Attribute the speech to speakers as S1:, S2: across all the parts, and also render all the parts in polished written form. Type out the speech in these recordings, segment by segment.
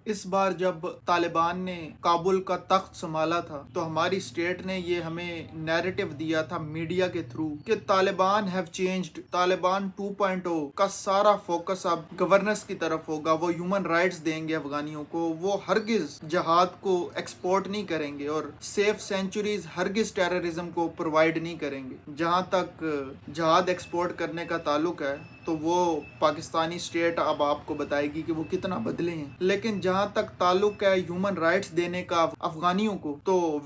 S1: اس بار جب طالبان نے کابل کا تخت سنبھالا تھا تو ہماری اسٹیٹ نے یہ ہمیں نیریٹو دیا تھا میڈیا کے تھرو کہ طالبان ہیو چینجڈ، طالبان 2.0 کا سارا فوکس اب گورننس کی طرف ہوگا، وہ ہیومن رائٹس دیں گے افغانیوں کو، وہ ہرگز جہاد کو ایکسپورٹ نہیں کریں گے اور سیف سینچوریز ہرگز ٹیررزم کو پرووائڈ نہیں کریں گے۔ جہاں تک جہاد ایکسپورٹ کرنے کا تعلق ہے تو وہ پاکستانی اسٹیٹ اب آپ کو بتائے گی کہ وہ کتنا بدلے ہیں، لیکن جہاں تک تعلق ہے ہیومن رائٹس دینے کا افغانیوں کو تو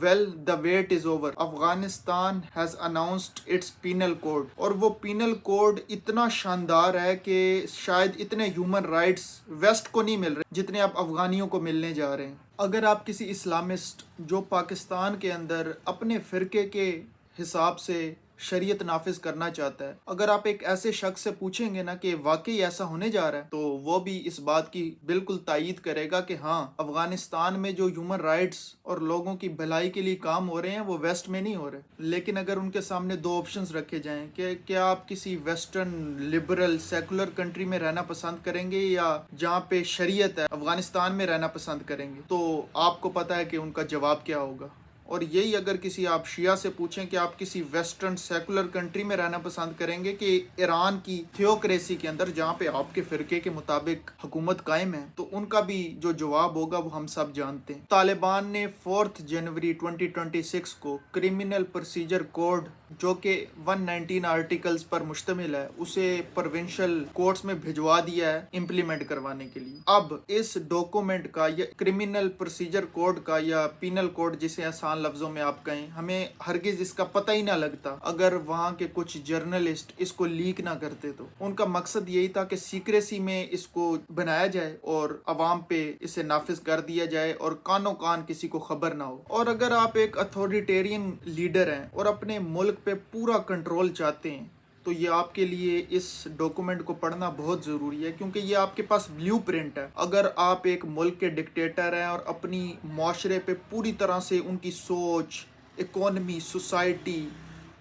S1: the wait is over. Afghanistan has announced its penal code, اور وہ پینل کوڈ اتنا شاندار ہے کہ شاید اتنے ہیومن رائٹس ویسٹ کو نہیں مل رہے جتنے اب افغانیوں کو ملنے جا رہے ہیں۔ اگر آپ کسی اسلامسٹ جو پاکستان کے اندر اپنے فرقے کے حساب سے شریعت نافذ کرنا چاہتا ہے، اگر آپ ایک ایسے شخص سے پوچھیں گے نا کہ واقعی ایسا ہونے جا رہا ہے، تو وہ بھی اس بات کی بالکل تائید کرے گا کہ ہاں، افغانستان میں جو ہیومن رائٹس اور لوگوں کی بھلائی کے لیے کام ہو رہے ہیں وہ ویسٹ میں نہیں ہو رہے۔ لیکن اگر ان کے سامنے دو آپشنز رکھے جائیں کہ کیا آپ کسی ویسٹرن لبرل سیکولر کنٹری میں رہنا پسند کریں گے یا جہاں پہ شریعت ہے افغانستان میں رہنا پسند کریں گے، تو آپ کو پتہ ہے کہ ان کا جواب کیا ہوگا۔ اور یہی اگر کسی آپ شیعہ سے پوچھیں کہ آپ کسی ویسٹرن سیکولر کنٹری میں رہنا پسند کریں گے کہ ایران کی تھیوکریسی کے اندر جہاں پہ آپ کے فرقے کے مطابق حکومت قائم ہے، تو ان کا بھی جو جواب ہوگا وہ ہم سب جانتے ہیں۔ طالبان نے 4 جنوری 2026 کو کرمنل پروسیجر کوڈ جو کہ 119 آرٹیکلز پر مشتمل ہے اسے پروونشل کورٹس میں بھجوا دیا ہے امپلیمنٹ کروانے کے لیے۔ اب اس ڈاکومنٹ کا یا کرمنل پروسیجر کوڈ کا یا پینل کوڈ جسے آسان لفظوں میں آپ کہیں، ہمیں ہرگز اس کا پتہ ہی نہ لگتا اگر وہاں کے کچھ جرنلسٹ اس کو لیک نہ کرتے۔ تو ان کا مقصد یہی تھا کہ سیکریسی میں اس کو بنایا جائے اور عوام پہ اسے نافذ کر دیا جائے اور کانوں کان کسی کو خبر نہ ہو۔ اور اگر آپ ایک اتھارٹیرین لیڈر ہیں اور اپنے ملک پہ پورا کنٹرول چاہتے ہیں تو یہ آپ کے لیے اس ڈاکومنٹ کو پڑھنا بہت ضروری ہے، کیونکہ یہ آپ کے پاس بلیو پرنٹ ہے۔ اگر آپ ایک ملک کے ڈکٹیٹر ہیں اور اپنی معاشرے پہ پوری طرح سے ان کی سوچ، اکانومی، سوسائٹی،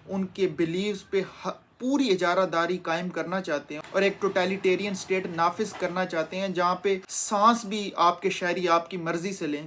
S1: ان کے بلیوز پہ پوری اجارہ داری قائم کرنا چاہتے ہیں اور ایک ٹوٹیلیٹیرین سٹیٹ نافذ کرنا چاہتے ہیں جہاں پہ سانس بھی آپ کے شہری آپ کی مرضی سے لیں،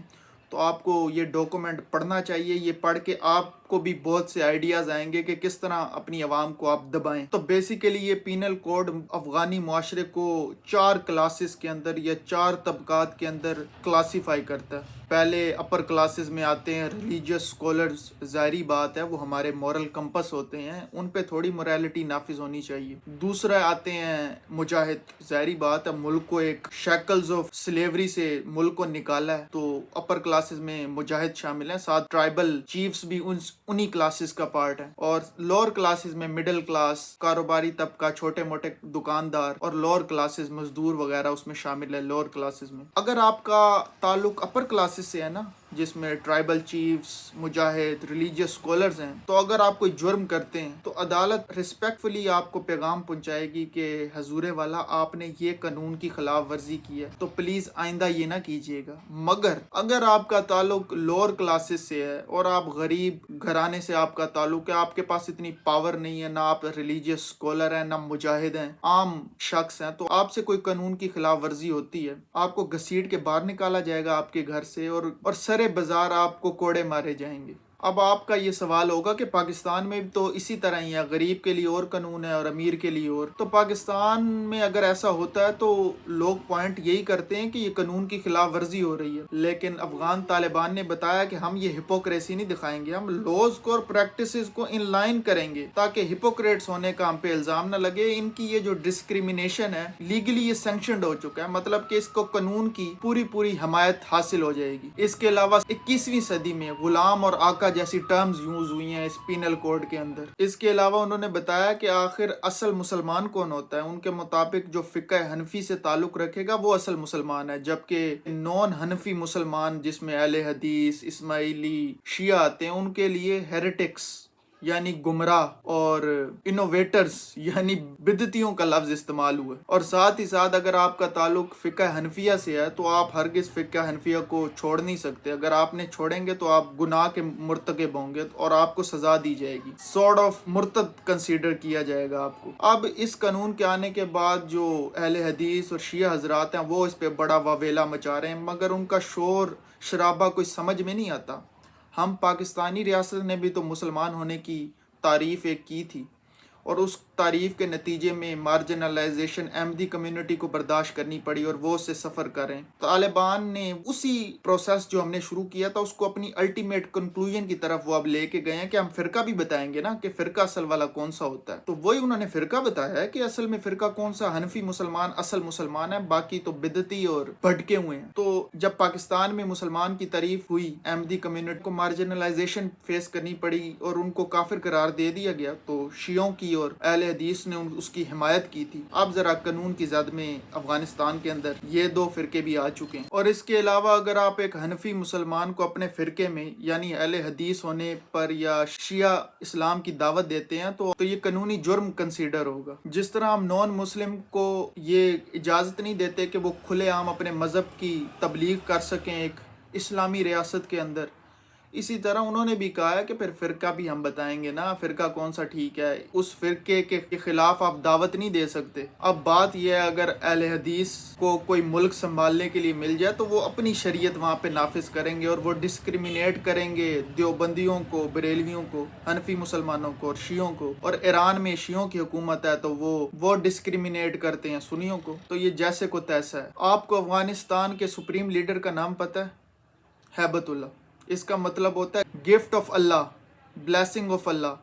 S1: تو آپ کو یہ ڈاکومنٹ پڑھنا چاہیے۔ یہ پڑھ کے آپ کو بھی بہت سے آئیڈیاز آئیں گے کہ کس طرح اپنی عوام کو آپ دبائیں۔ تو بیسیکلی یہ پینل کوڈ افغانی معاشرے کو 4 کلاسز کے اندر یا 4 طبقات کے اندر کلاسیفائی کرتا ہے۔ پہلے اپر کلاسز میں آتے ہیں ریلیجیس اسکالرز، ظاہری بات ہے وہ ہمارے مورل کمپس ہوتے ہیں، ان پہ تھوڑی موریلٹی نافذ ہونی چاہیے۔ دوسرا آتے ہیں مجاہد، ظاہری بات ہے ملک کو ایک شیکلز آف سلیوری سے ملک کو نکالا ہے، تو اپر کلاسز میں مجاہد شامل ہیں، ساتھ ٹرائبل چیفز بھی انہی کلاسز کا پارٹ ہے۔ اور لوور کلاسز میں مڈل کلاس، کاروباری طبقہ، چھوٹے موٹے دکاندار، اور لوور کلاسز مزدور وغیرہ اس میں شامل ہے لوور کلاسز میں۔ اگر آپ کا تعلق اپر کلاسز سے ہے نا، جس میں ٹرائبل چیفز، مجاہد، ریلیجیس اسکالرز ہیں، تو اگر آپ کوئی جرم کرتے ہیں تو عدالت ریسپیکٹفلی آپ کو پیغام پہنچائے گی کہ حضور والا آپ نے یہ قانون کی خلاف ورزی کی ہے تو پلیز آئندہ یہ نہ کیجیے گا۔ مگر اگر آپ کا تعلق لوور کلاسز سے ہے اور آپ غریب گھرانے سے آپ کا تعلق ہے، آپ کے پاس اتنی پاور نہیں ہے، نہ آپ ریلیجیس اسکالر ہیں، نہ مجاہد ہیں، عام شخص ہیں، تو آپ سے کوئی قانون کی خلاف ورزی ہوتی ہے، آپ کو گھسیٹ کے باہر نکالا جائے گا آپ کے گھر سے، اور سرے بازار آپ کو کوڑے مارے جائیں گے۔ اب آپ کا یہ سوال ہوگا کہ پاکستان میں تو اسی طرح ہی ہے، غریب کے لیے اور قانون ہے اور امیر کے لیے اور، تو پاکستان میں اگر ایسا ہوتا ہے تو لوگ پوائنٹ یہی کرتے ہیں کہ یہ قانون کی خلاف ورزی ہو رہی ہے، لیکن افغان طالبان نے بتایا کہ ہم یہ ہپوکریسی نہیں دکھائیں گے، ہم لوز کو اور پریکٹسز کو ان لائن کریں گے تاکہ ہپوکریٹس ہونے کا ہم پہ الزام نہ لگے۔ ان کی یہ جو ڈسکریمنیشن ہے لیگلی یہ سینکشنڈ ہو چکا ہے، مطلب کہ اس کو قانون کی پوری حمایت حاصل ہو جائے گی۔ اس کے علاوہ 21ویں صدی میں غلام اور آقا جیسی ٹرمز یوز ہوئی ہیں اس پینل کوڈ کے اندر۔ اس کے علاوہ انہوں نے بتایا کہ آخر اصل مسلمان کون ہوتا ہے، ان کے مطابق جو فقہ حنفی سے تعلق رکھے گا وہ اصل مسلمان ہے، جبکہ نون حنفی مسلمان جس میں اہل حدیث، اسماعیلی، شیعہ آتے ہیں، ان کے لیے ہیریٹکس یعنی گمراہ اور انوویٹرز یعنی بدعتیوں کا لفظ استعمال ہوا ہے۔ اور ساتھ ہی ساتھ اگر آپ کا تعلق فقہ حنفیہ سے ہے تو آپ ہرگز فقہ حنفیہ کو چھوڑ نہیں سکتے، اگر آپ نے چھوڑیں گے تو آپ گناہ کے مرتکب ہوں گے اور آپ کو سزا دی جائے گی، سارٹ آف مرتد کنسیڈر کیا جائے گا آپ کو۔ اب اس قانون کے آنے کے بعد جو اہل حدیث اور شیعہ حضرات ہیں وہ اس پہ بڑا واویلا مچا رہے ہیں، مگر ان کا شور شرابہ کوئی سمجھ میں نہیں آتا۔ ہم پاکستانی ریاست نے بھی تو مسلمان ہونے کی تعریف ایک کی تھی، اور اس تعریف کے نتیجے میں مارجنلائزیشن احمدی کمیونٹی کو برداشت کرنی پڑی اور وہ اس سے سفر کریں۔ طالبان نے اسی پروسیس جو ہم نے شروع کیا تھا اس کو اپنی الٹیمیٹ کنکلوژن کی طرف وہ اب لے کے گئے ہیں کہ ہم فرقہ بھی بتائیں گے نا کہ فرقہ اصل والا کون سا ہوتا ہے۔ تو وہی انہوں نے فرقہ بتایا ہے کہ اصل میں فرقہ کون سا، حنفی مسلمان اصل مسلمان ہے، باقی تو بدعتی اور بھٹکے ہوئے ہیں۔ تو جب پاکستان میں مسلمان کی تعریف ہوئی، احمدی کمیونٹی کو مارجنلائزیشن فیس کرنی پڑی اور ان کو کافر قرار دے دیا گیا، تو شیعوں کی اور اہل حدیث نے اس کی حمایت کی تھی۔ اب ذرا قانون کی زد میں افغانستان کے اندر یہ دو فرقے بھی آ چکے ہیں، اور اس کے علاوہ اگر آپ ایک حنفی مسلمان کو اپنے فرقے میں یعنی اہل حدیث ہونے پر یا شیعہ اسلام کی دعوت دیتے ہیں تو یہ قانونی جرم کنسیڈر ہوگا۔ جس طرح ہم نان مسلم کو یہ اجازت نہیں دیتے کہ وہ کھلے عام اپنے مذہب کی تبلیغ کر سکیں ایک اسلامی ریاست کے اندر، اسی طرح انہوں نے بھی کہا ہے کہ پھر فرقہ بھی ہم بتائیں گے نا، فرقہ کون سا ٹھیک ہے، اس فرقے کے خلاف آپ دعوت نہیں دے سکتے۔ اب بات یہ ہے اگر اہل حدیث کو کوئی ملک سنبھالنے کے لیے مل جائے تو وہ اپنی شریعت وہاں پہ نافذ کریں گے اور وہ ڈسکریمنیٹ کریں گے دیوبندیوں کو، بریلویوں کو، حنفی مسلمانوں کو اور شیعوں کو، اور ایران میں شیعوں کی حکومت ہے تو وہ ڈسکریمنیٹ کرتے ہیں سنیوں کو، تو یہ جیسے کو تیسا ہے۔ آپ کو افغانستان کے سپریم لیڈر کا نام پتہ ہے؟ ہیبت اللہ۔ اس کا مطلب ہوتا ہے gift of Allah, blessing of Allah.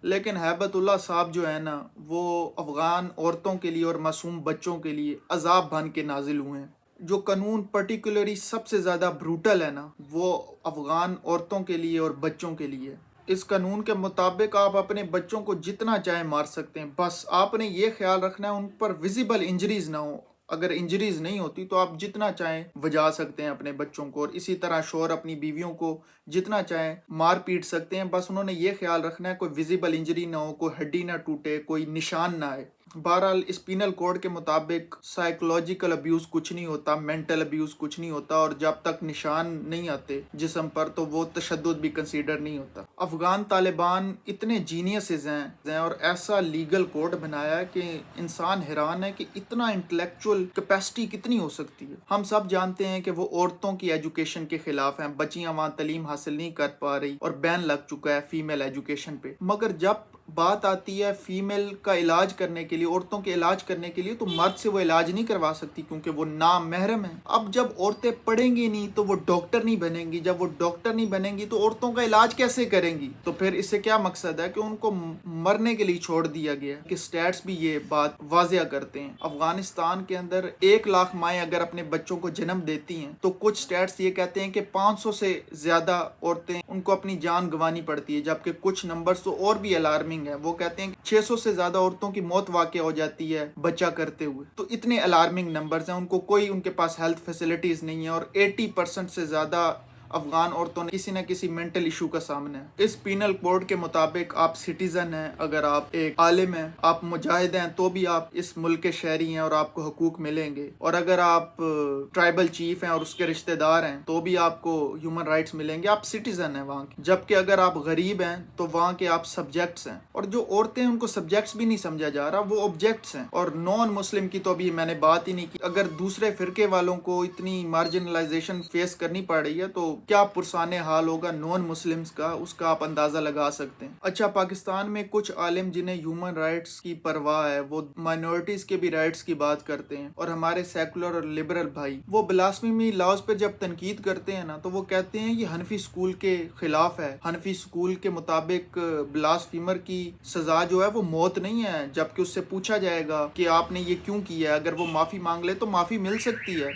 S1: لیکن ہیبت اللہ صاحب جو ہے نا وہ افغان عورتوں کے لیے اور معصوم بچوں کے لیے عذاب بن کے نازل ہوئے ہیں۔ جو قانون پرٹیکولرلی سب سے زیادہ بروٹل ہے نا وہ افغان عورتوں کے لیے اور بچوں کے لیے۔ اس قانون کے مطابق آپ اپنے بچوں کو جتنا چاہیں مار سکتے ہیں، بس آپ نے یہ خیال رکھنا ہے ان پر ویزیبل انجریز نہ ہو۔ اگر انجریز نہیں ہوتی تو آپ جتنا چاہیں بجا سکتے ہیں اپنے بچوں کو، اور اسی طرح شوہر اپنی بیویوں کو جتنا چاہیں مار پیٹ سکتے ہیں، بس انہوں نے یہ خیال رکھنا ہے کوئی ویزیبل انجری نہ ہو، کوئی ہڈی نہ ٹوٹے، کوئی نشان نہ آئے۔ بہرحال اس پینل کوڈ کے مطابق سائیکولوجیکل ابیوز کچھ نہیں ہوتا، مینٹل ابیوز کچھ نہیں ہوتا، اور جب تک نشان نہیں آتے جسم پر تو وہ تشدد بھی کنسیڈر نہیں ہوتا۔ افغان طالبان اتنے جینیسز ہیں اور ایسا لیگل کوڈ بنایا ہے کہ انسان حیران ہے کہ اتنا انٹلیکچوئل کیپیسٹی کتنی ہو سکتی ہے۔ ہم سب جانتے ہیں کہ وہ عورتوں کی ایجوکیشن کے خلاف ہیں، بچیاں وہاں تعلیم حاصل نہیں کر پا رہی اور بین لگ چکا ہے فیمیل ایجوکیشن پہ، مگر جب بات آتی ہے فیمیل کا علاج کرنے کے لیے، عورتوں کے علاج کرنے کے لیے، تو مرد سے وہ علاج نہیں کروا سکتی کیونکہ وہ نامحرم ہیں۔ اب جب عورتیں پڑھیں گی نہیں تو وہ ڈاکٹر نہیں بنیں گی، جب وہ ڈاکٹر نہیں بنیں گی تو عورتوں کا علاج کیسے کریں گی؟ تو پھر اس سے کیا مقصد ہے کہ ان کو مرنے کے لیے چھوڑ دیا گیا کہ سٹیٹس بھی یہ بات واضح کرتے ہیں۔ افغانستان کے اندر 1,00,000 مائیں اگر اپنے بچوں کو جنم دیتی ہیں تو کچھ سٹیٹس یہ کہتے ہیں کہ 500 سے زیادہ عورتیں ان کو اپنی جان گنوانی پڑتی ہے، جبکہ کچھ نمبرز تو اور بھی الارمنگ ہے، وہ کہتے ہیں کہ 600 سے زیادہ عورتوں کی موت واقع ہو جاتی ہے بچہ کرتے ہوئے۔ تو اتنے الارمنگ نمبرز ہیں، ان کو کوئی ان کے پاس ہیلتھ فیسلٹیز نہیں ہے، اور 80% سے زیادہ افغان عورتوں نے کسی نہ کسی مینٹل ایشو کا سامنا ہے۔ اس پینل کوڈ کے مطابق آپ سٹیزن ہیں، اگر آپ ایک عالم ہیں، آپ مجاہد ہیں، تو بھی آپ اس ملک کے شہری ہیں اور آپ کو حقوق ملیں گے، اور اگر آپ ٹرائبل چیف ہیں اور اس کے رشتہ دار ہیں تو بھی آپ کو ہیومن رائٹس ملیں گے، آپ سٹیزن ہیں وہاں کے۔ جبکہ اگر آپ غریب ہیں تو وہاں کے آپ سبجیکٹس ہیں، اور جو عورتیں ان کو سبجیکٹس بھی نہیں سمجھا جا رہا، وہ آبجیکٹس ہیں۔ اور نان مسلم کی تو ابھی میں نے بات ہی نہیں کی۔ اگر دوسرے فرقے والوں کو اتنی مارجنلائزیشن فیس کرنی پڑ رہی ہے تو کیا پرسان حال ہوگا نان مسلمز کا، اس کا آپ اندازہ لگا سکتے ہیں۔ اچھا، پاکستان میں کچھ عالم جنہیں ہیومن رائٹس کی پرواہ ہے وہ مائنورٹیز کے بھی رائٹس کی بات کرتے ہیں، اور ہمارے سیکولر اور لبرل بھائی وہ بلاسفیمی لاز پہ جب تنقید کرتے ہیں نا تو وہ کہتے ہیں یہ حنفی سکول کے خلاف ہے، حنفی سکول کے مطابق بلاسفیمر کی سزا جو ہے وہ موت نہیں ہے، جبکہ اس سے پوچھا جائے گا کہ آپ نے یہ کیوں کیا ہے، اگر وہ معافی مانگ لے تو معافی مل سکتی ہے۔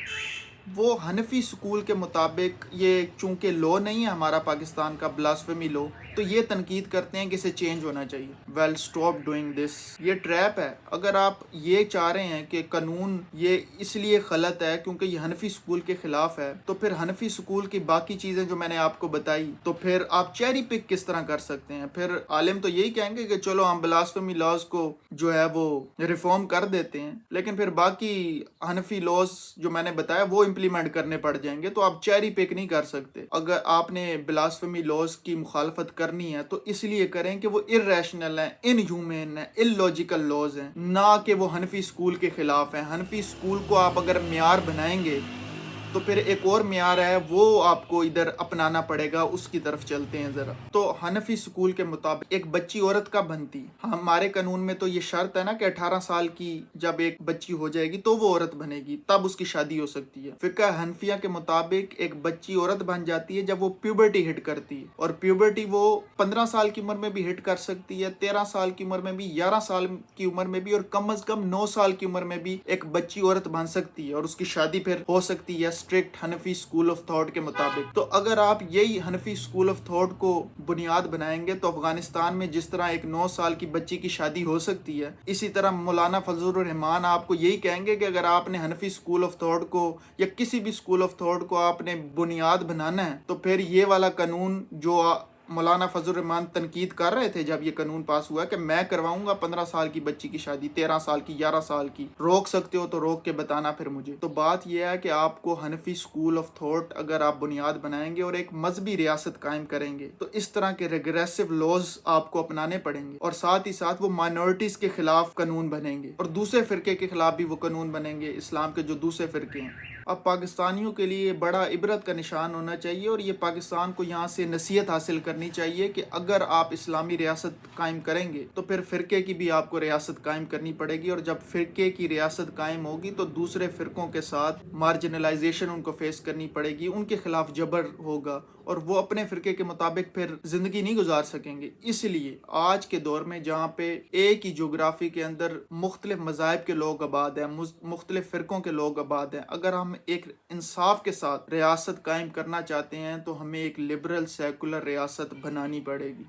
S1: وہ حنفی سکول کے مطابق، یہ چونکہ لو نہیں ہے ہمارا پاکستان کا بلاسفیمی لو، تو یہ تنقید کرتے ہیں کہ اسے چینج ہونا چاہیے. Well stop doing this. یہ ٹریپ ہے. اگر آپ یہ چاہ رہے ہیں کہ قانون یہ اس لیے غلط ہے کیونکہ یہ حنفی سکول کے خلاف ہے، تو پھر حنفی سکول کی باقی چیزیں جو میں نے آپ کو بتائی، تو پھر آپ چیری پک کس طرح کر سکتے ہیں؟ پھر عالم تو یہی کہیں گے کہ چلو ہم بلاسفیمی لاز کو جو ہے وہ ریفارم کر دیتے ہیں، لیکن پھر باقی حنفی لاز جو میں نے بتایا وہ امپلیمنٹ کرنے پڑ جائیں گے. تو آپ چیری پک نہیں کر سکتے. اگر آپ نے بلاسفیمی لاز کی مخالفت کرنی ہے تو اس لیے کریں کہ وہ ارریشنل ہیں، ان ہیومن ہیں، ان لاجیکل لاز ہیں، نہ کہ وہ حنفی سکول کے خلاف ہیں. حنفی سکول کو آپ اگر معیار بنائیں گے تو پھر ایک اور معیار ہے وہ آپ کو ادھر اپنانا پڑے گا. اس کی طرف چلتے ہیں ذرا. تو حنفی سکول کے مطابق ایک بچی عورت کا بنتی. ہمارے قانون میں تو یہ شرط ہے نا کہ 18 سال کی جب ایک بچی ہو جائے گی تو وہ عورت بنے گی، تب اس کی شادی ہو سکتی ہے. فقہ حنفیہ کے مطابق ایک بچی عورت بن جاتی ہے جب وہ پیوبرٹی ہٹ کرتی ہے. اور پیوبرٹی وہ 15 سال کی عمر میں بھی ہٹ کر سکتی ہے، 13 سال کی عمر میں بھی، 11 سال کی عمر میں بھی، اور کم از کم 9 سال کی عمر میں بھی ایک بچی عورت بن سکتی ہے، اور اس کی شادی پھر ہو سکتی ہے strict Hanafi school of thought کے مطابق. تو اگر آپ یہی حنفی سکول آف تھاٹ کو بنیاد بنائیں گے تو افغانستان میں جس طرح ایک 9 سال کی بچی کی شادی ہو سکتی ہے، اسی طرح مولانا فضل الرحمان آپ کو یہی کہیں گے کہ اگر آپ نے حنفی سکول آف تھاٹ کو یا کسی بھی سکول آف تھاٹ کو آپ نے بنیاد بنانا ہے تو پھر یہ والا قانون جو مولانا فضل الرحمان تنقید کر رہے تھے جب یہ قانون پاس ہوا کہ میں کرواؤں گا 15 سال کی بچی کی شادی، 13 سال کی، 11 سال کی، روک سکتے ہو تو روک کے بتانا پھر مجھے. تو بات یہ ہے کہ آپ کو حنفی سکول آف تھاٹ اگر آپ بنیاد بنائیں گے اور ایک مذہبی ریاست قائم کریں گے تو اس طرح کے ریگریسو لاز آپ کو اپنانے پڑیں گے، اور ساتھ ہی ساتھ وہ مائنورٹیز کے خلاف قانون بنیں گے، اور دوسرے فرقے کے خلاف بھی وہ قانون بنیں گے، اسلام کے جو دوسرے فرقے ہیں. اب پاکستانیوں کے لیے بڑا عبرت کا نشان ہونا چاہیے، اور یہ پاکستان کو یہاں سے نصیحت حاصل کرنی چاہیے کہ اگر آپ اسلامی ریاست قائم کریں گے تو پھر فرقے کی بھی آپ کو ریاست قائم کرنی پڑے گی، اور جب فرقے کی ریاست قائم ہوگی تو دوسرے فرقوں کے ساتھ مارجنلائزیشن ان کو فیس کرنی پڑے گی، ان کے خلاف جبر ہوگا، اور وہ اپنے فرقے کے مطابق پھر زندگی نہیں گزار سکیں گے. اس لیے آج کے دور میں جہاں پہ ایک ہی جغرافی کے اندر مختلف مذاہب کے لوگ آباد ہیں، مختلف فرقوں کے لوگ آباد ہیں، اگر ہم ایک انصاف کے ساتھ ریاست قائم کرنا چاہتے ہیں تو ہمیں ایک لبرل سیکولر ریاست بنانی پڑے گی.